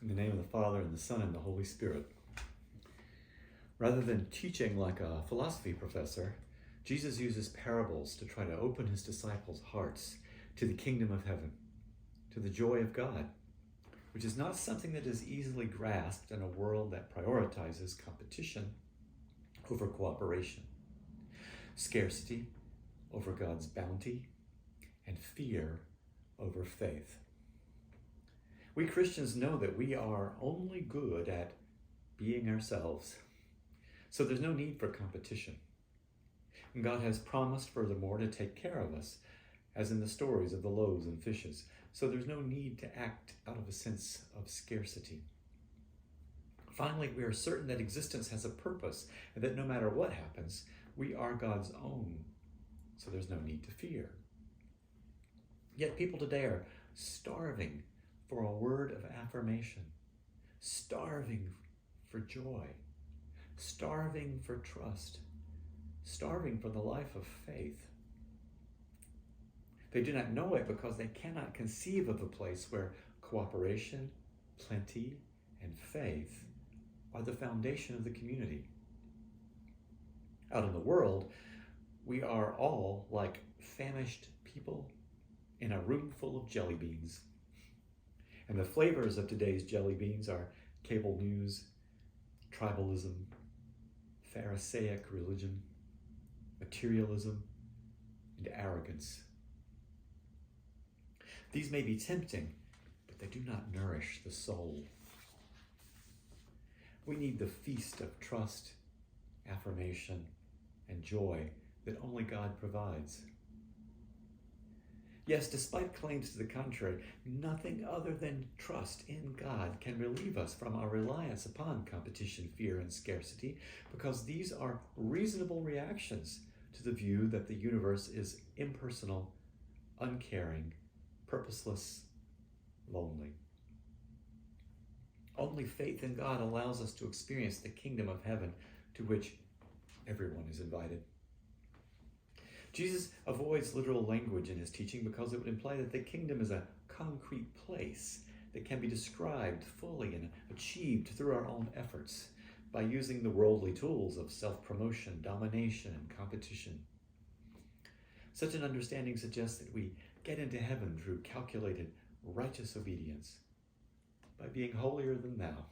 In the name of the Father, and the Son, and the Holy Spirit. Rather than teaching like a philosophy professor, Jesus uses parables to try to open his disciples' hearts to the kingdom of heaven, to the joy of God, which is not something that is easily grasped in a world that prioritizes competition over cooperation, scarcity over God's bounty, and fear over faith. We Christians know that we are only good at being ourselves, so there's no need for competition. And God has promised, furthermore, to take care of us, as in the stories of the loaves and fishes, so there's no need to act out of a sense of scarcity. Finally, we are certain that existence has a purpose, and that no matter what happens, we are God's own, so there's no need to fear. Yet people today are starving for a word of affirmation, starving for joy, starving for trust, starving for the life of faith. They do not know it because they cannot conceive of a place where cooperation, plenty, and faith are the foundation of the community. Out in the world, we are all like famished people in a room full of jelly beans. And the flavors of today's jelly beans are cable news, tribalism, Pharisaic religion, materialism, and arrogance. These may be tempting, but they do not nourish the soul. We need the feast of trust, affirmation, and joy that only God provides. Yes, despite claims to the contrary, nothing other than trust in God can relieve us from our reliance upon competition, fear, and scarcity, because these are reasonable reactions to the view that the universe is impersonal, uncaring, purposeless, lonely. Only faith in God allows us to experience the kingdom of heaven to which everyone is invited. Jesus avoids literal language in his teaching because it would imply that the kingdom is a concrete place that can be described fully and achieved through our own efforts by using the worldly tools of self-promotion, domination, and competition. Such an understanding suggests that we get into heaven through calculated, righteous obedience, by being holier than thou.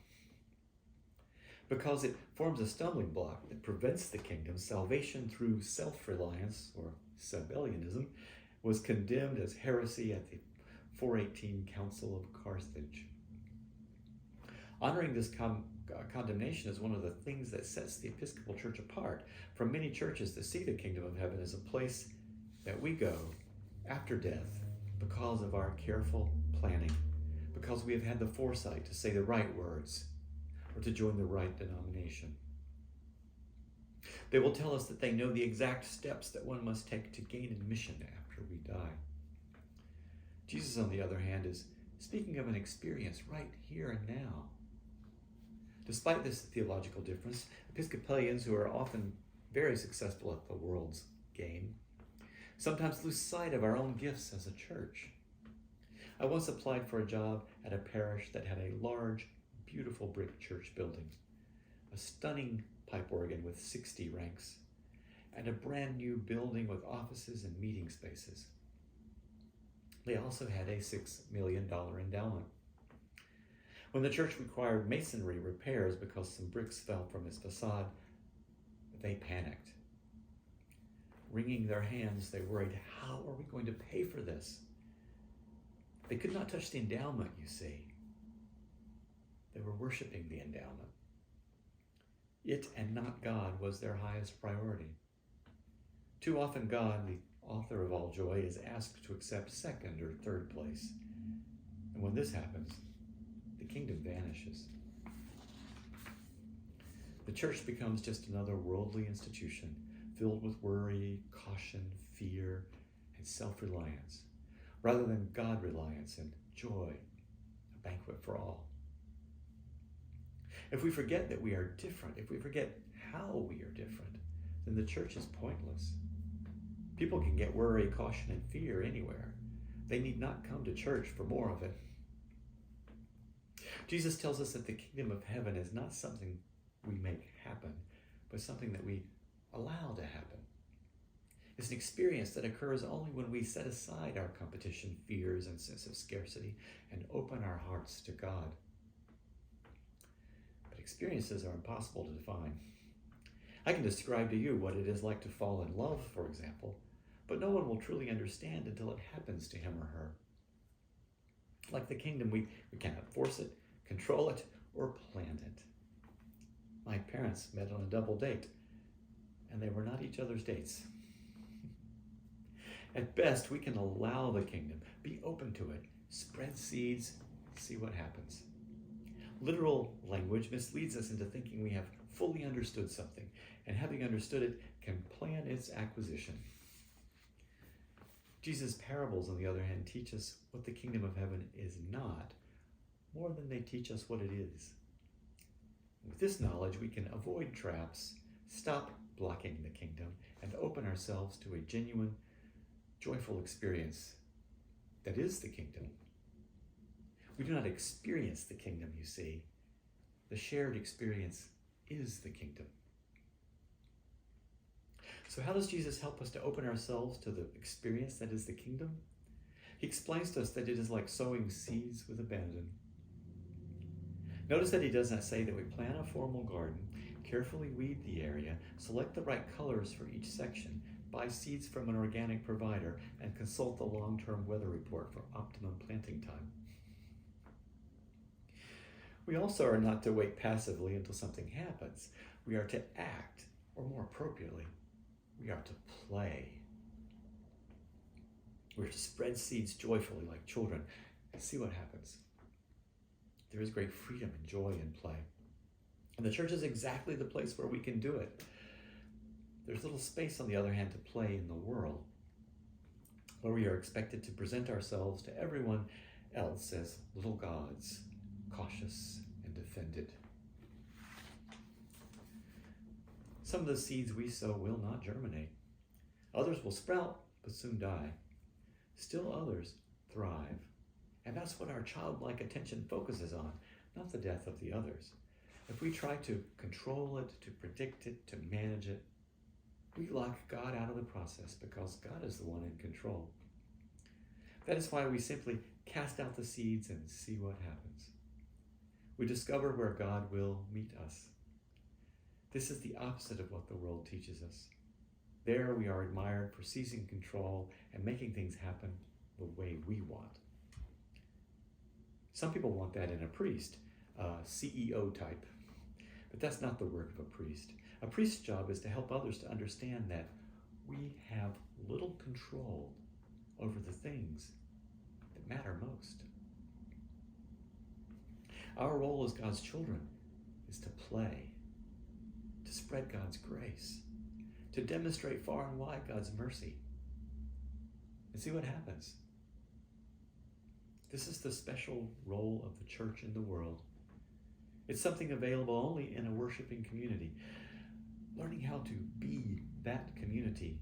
Because it forms a stumbling block that prevents the kingdom, salvation through self-reliance, or Sabellianism, was condemned as heresy at the 418 Council of Carthage. Honoring this condemnation is one of the things that sets the Episcopal Church apart from many churches that see the kingdom of heaven as a place that we go after death because of our careful planning, because we have had the foresight to say the right words, or to join the right denomination. They will tell us that they know the exact steps that one must take to gain admission after we die. Jesus, on the other hand, is speaking of an experience right here and now. Despite this theological difference, Episcopalians, who are often very successful at the world's game, sometimes lose sight of our own gifts as a church. I once applied for a job at a parish that had a large, beautiful brick church building, a stunning pipe organ with 60 ranks, and a brand new building with offices and meeting spaces. They also had a $6 million endowment. When the church required masonry repairs because some bricks fell from its facade, they panicked. Wringing their hands, they worried, how are we going to pay for this? They could not touch the endowment, you see. They were worshiping the endowment. It and not God was their highest priority. Too often God, the author of all joy, is asked to accept second or third place. And when this happens, the kingdom vanishes. The church becomes just another worldly institution filled with worry, caution, fear, and self-reliance, rather than God-reliance and joy, a banquet for all. If we forget that we are different, if we forget how we are different, then the church is pointless. People can get worry, caution, and fear anywhere. They need not come to church for more of it. Jesus tells us that the kingdom of heaven is not something we make happen, but something that we allow to happen. It's an experience that occurs only when we set aside our competition, fears, and sense of scarcity and open our hearts to God. But experiences are impossible to define. I can describe to you what it is like to fall in love, for example, but no one will truly understand until it happens to him or her. Like the kingdom, we cannot force it, control it, or plan it. My parents met on a double date, and they were not each other's dates. At best, we can allow the kingdom, be open to it, spread seeds, see what happens. Literal language misleads us into thinking we have fully understood something, and having understood it, can plan its acquisition. Jesus' parables, on the other hand, teach us what the kingdom of heaven is not, more than they teach us what it is. With this knowledge, we can avoid traps, stop blocking the kingdom, and open ourselves to a genuine, joyful experience that is the kingdom. We do not experience the kingdom, you see. The shared experience is the kingdom. So how does Jesus help us to open ourselves to the experience that is the kingdom? He explains to us that it is like sowing seeds with abandon. Notice that he does not say that we plant a formal garden, carefully weed the area, select the right colors for each section, buy seeds from an organic provider, and consult the long-term weather report for optimum planting time. We also are not to wait passively until something happens. We are to act, or more appropriately, we are to play. We're to spread seeds joyfully like children and see what happens. There is great freedom and joy in play. And the church is exactly the place where we can do it. There's little space, on the other hand, to play in the world, where we are expected to present ourselves to everyone else as little gods, cautious and offended. Some of the seeds we sow will not germinate. Others will sprout, but soon die. Still others thrive. And that's what our childlike attention focuses on, not the death of the others. If we try to control it, to predict it, to manage it, we lock God out of the process because God is the one in control. That is why we simply cast out the seeds and see what happens. We discover where God will meet us. This is the opposite of what the world teaches us. There we are admired for seizing control and making things happen the way we want. Some people want that in a priest, a CEO type, but that's not the work of a priest. A priest's job is to help others to understand that we have little control over the things that matter most. Our role as God's children is to play, to spread God's grace, to demonstrate far and wide God's mercy, and see what happens. This is the special role of the church in the world. It's something available only in a worshiping community. Learning how to be that community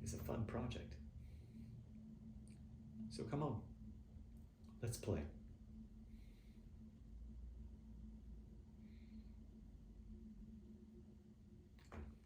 is a fun project. So come on, let's play.